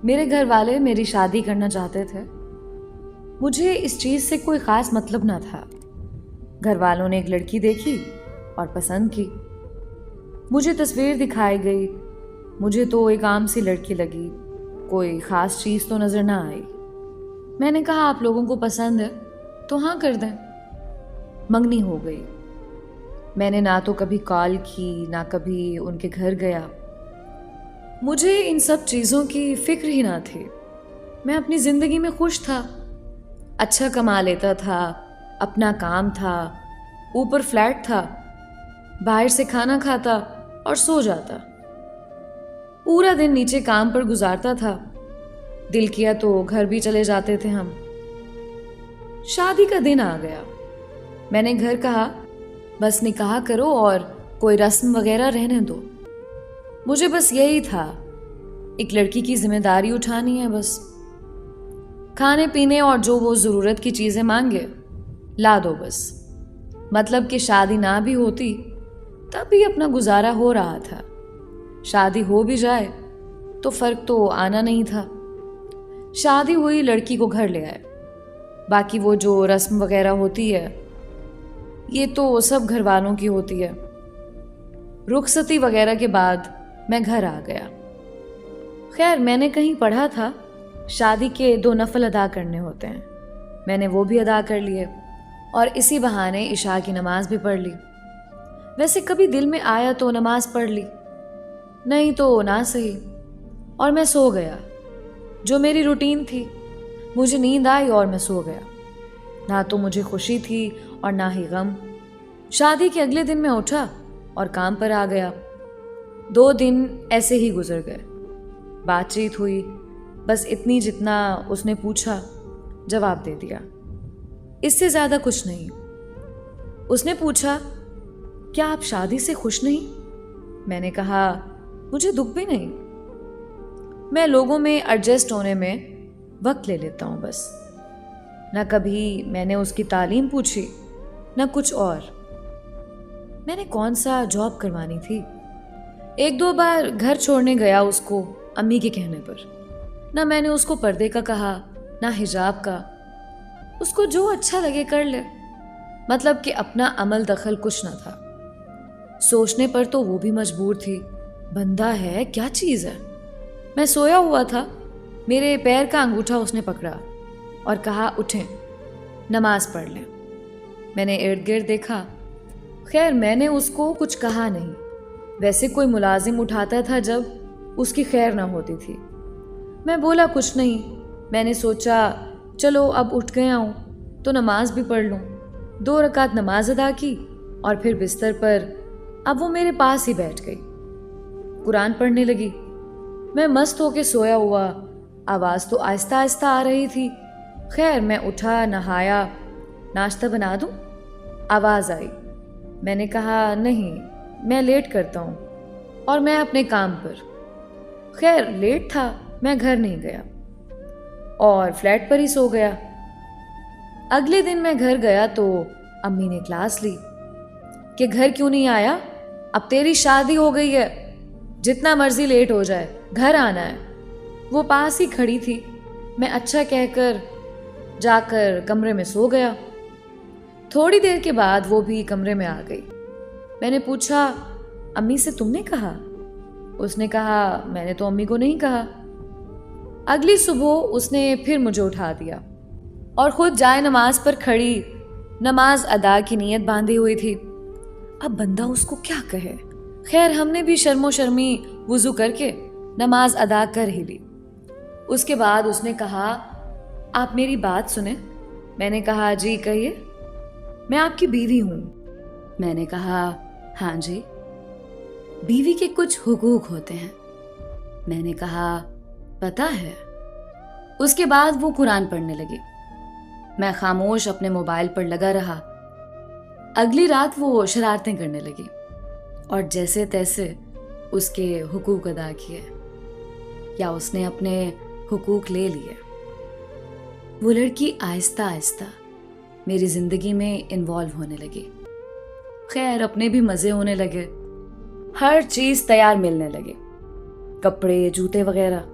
मेरे घर वाले मेरी शादी करना चाहते थे। मुझे इस चीज़ से कोई ख़ास मतलब ना था। घर वालों ने एक लड़की देखी और पसंद की। मुझे तस्वीर दिखाई गई। मुझे तो एक आम सी लड़की लगी, कोई ख़ास चीज़ तो नज़र ना आई। मैंने कहा आप लोगों को पसंद है तो हाँ कर दें। मंगनी हो गई। मैंने ना तो कभी कॉल की ना कभी उनके घर गया। मुझे इन सब चीज़ों की फिक्र ही ना थी। मैं अपनी ज़िंदगी में खुश था। अच्छा कमा लेता था, अपना काम था, ऊपर फ्लैट था, बाहर से खाना खाता और सो जाता। पूरा दिन नीचे काम पर गुजारता था। दिल किया तो घर भी चले जाते थे हम। शादी का दिन आ गया। मैंने घर कहा बस निकाह करो और कोई रस्म वगैरह रहने दो। मुझे बस यही था, एक लड़की की जिम्मेदारी उठानी है बस। खाने पीने और जो वो ज़रूरत की चीज़ें मांगे ला दो बस। मतलब कि शादी ना भी होती तब भी अपना गुजारा हो रहा था। शादी हो भी जाए तो फ़र्क तो आना नहीं था। शादी हुई, लड़की को घर ले आए। बाकी वो जो रस्म वगैरह होती है ये तो सब घर वालों की होती है। रुखसती वगैरह के बाद मैं घर आ गया। खैर मैंने कहीं पढ़ा था शादी के 2 नफल अदा करने होते हैं। मैंने वो भी अदा कर लिए और इसी बहाने इशा की नमाज भी पढ़ ली। वैसे कभी दिल में आया तो नमाज पढ़ ली, नहीं तो ना सही। और मैं सो गया, जो मेरी रूटीन थी। मुझे नींद आई और मैं सो गया। ना तो मुझे खुशी थी और ना ही गम। शादी के अगले दिन मैं उठा और काम पर आ गया। 2 दिन ऐसे ही गुजर गए। बातचीत हुई, बस इतनी जितना उसने पूछा जवाब दे दिया, इससे ज़्यादा कुछ नहीं। उसने पूछा क्या आप शादी से खुश नहीं? मैंने कहा मुझे दुख भी नहीं। मैं लोगों में एडजस्ट होने में वक्त ले लेता हूँ बस। ना कभी मैंने उसकी तालीम पूछी ना कुछ और। मैंने कौन सा जॉब करवानी थी। 1-2 बार घर छोड़ने गया उसको अम्मी के कहने पर। ना मैंने उसको पर्दे का कहा ना हिजाब का। उसको जो अच्छा लगे कर ले, मतलब कि अपना अमल दखल कुछ ना था। सोचने पर तो वो भी मजबूर थी। बंदा है क्या चीज़ है। मैं सोया हुआ था, मेरे पैर का अंगूठा उसने पकड़ा और कहा उठें, नमाज पढ़ लें। मैंने इर्द गिर्द देखा। खैर मैंने उसको कुछ कहा नहीं। वैसे कोई मुलाजिम उठाता था जब उसकी खैर ना होती थी। मैं बोला कुछ नहीं। मैंने सोचा चलो अब उठ गया हूँ तो नमाज भी पढ़ लूँ। 2 रकात नमाज अदा की और फिर बिस्तर पर अब वो मेरे पास ही बैठ गई, कुरान पढ़ने लगी। मैं मस्त होके सोया हुआ, आवाज़ तो आहिस्ता आहिस्ता आ रही थी। खैर मैं उठा, नहाया, नाश्ता बना दूँ? आवाज़ आई। मैंने कहा नहीं, मैं लेट करता हूँ और मैं अपने काम पर। खैर लेट था, मैं घर नहीं गया और फ्लैट पर ही सो गया। अगले दिन मैं घर गया तो अम्मी ने क्लास ली कि घर क्यों नहीं आया, अब तेरी शादी हो गई है, जितना मर्जी लेट हो जाए घर आना है। वो पास ही खड़ी थी। मैं अच्छा कहकर जाकर कमरे में सो गया। थोड़ी देर के बाद वो भी कमरे में आ गई। मैंने पूछा अम्मी से तुमने कहा? उसने कहा मैंने तो अम्मी को नहीं कहा। अगली सुबह उसने फिर मुझे उठा दिया और खुद जाए नमाज पर खड़ी नमाज अदा की नीयत बांधी हुई थी। अब बंदा उसको क्या कहे। खैर हमने भी शर्मो शर्मी वुजू करके नमाज अदा कर ही ली। उसके बाद उसने कहा आप मेरी बात सुने। मैंने कहा जी कहिए। मैं आपकी बीवी हूँ। मैंने कहा हाँ जी। बीवी के कुछ हुकूक होते हैं। मैंने कहा पता है। उसके बाद वो कुरान पढ़ने लगी। मैं खामोश अपने मोबाइल पर लगा रहा। अगली रात वो शरारतें करने लगी और जैसे तैसे उसके हुकूक अदा किए या उसने अपने हुकूक ले लिए। वो लड़की आहिस्ता आहिस्ता मेरी जिंदगी में इन्वॉल्व होने लगी। खैर अपने भी मजे होने लगे। हर चीज तैयार मिलने लगे, कपड़े जूते वगैरह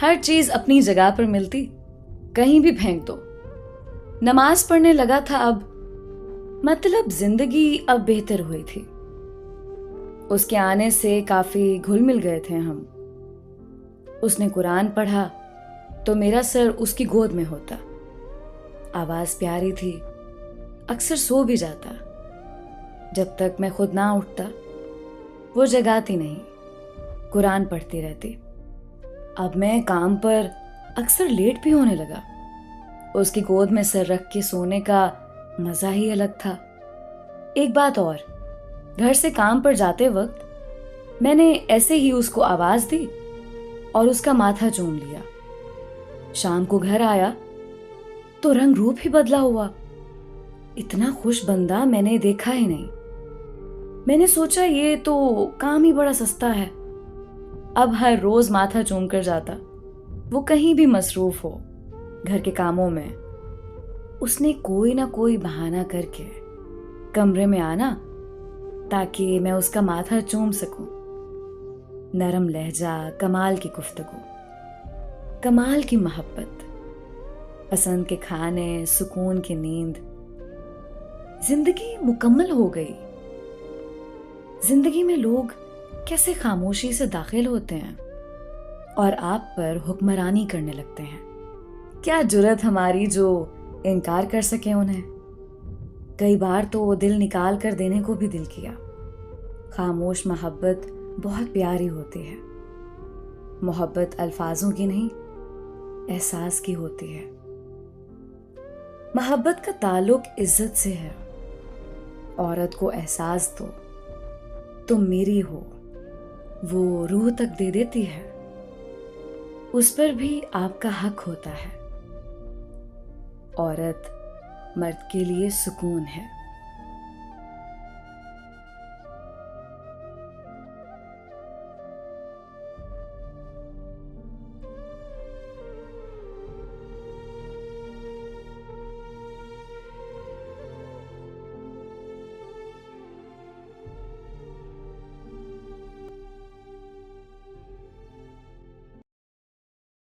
हर चीज अपनी जगह पर मिलती, कहीं भी फेंक दो। नमाज पढ़ने लगा था अब, मतलब जिंदगी अब बेहतर हुई थी। उसके आने से काफी घुल मिल गए थे हम। उसने कुरान पढ़ा तो मेरा सर उसकी गोद में होता। आवाज प्यारी थी, अक्सर सो भी जाता। जब तक मैं खुद ना उठता वो जगाती नहीं, कुरान पढ़ती रहती। अब मैं काम पर अक्सर लेट भी होने लगा। उसकी गोद में सर रख के सोने का मजा ही अलग था। एक बात और, घर से काम पर जाते वक्त मैंने ऐसे ही उसको आवाज दी और उसका माथा चूम लिया। शाम को घर आया तो रंग रूप ही बदला हुआ। इतना खुश बंदा मैंने देखा ही नहीं। मैंने सोचा ये तो काम ही बड़ा सस्ता है। अब हर रोज माथा चूम कर जाता। वो कहीं भी मसरूफ हो, घर के कामों में, उसने कोई ना कोई बहाना करके कमरे में आना ताकि मैं उसका माथा चूम सकूं। नरम लहजा, कमाल की गुफ्तगू, कमाल की मोहब्बत, पसंद के खाने, सुकून की नींद। जिंदगी मुकम्मल हो गई। जिंदगी में लोग कैसे खामोशी से दाखिल होते हैं और आप पर हुक्मरानी करने लगते हैं। क्या जुर्रत हमारी जो इनकार कर सके उन्हें। कई बार तो दिल निकाल कर देने को भी दिल किया। खामोश मोहब्बत बहुत प्यारी होती है। मोहब्बत अल्फाजों की नहीं, एहसास की होती है। मोहब्बत का ताल्लुक इज्जत से है। औरत को एहसास दो, तुम मेरी हो, वो रूह तक दे देती है। उस पर भी आपका हक होता है। औरत मर्द के लिए सुकून है।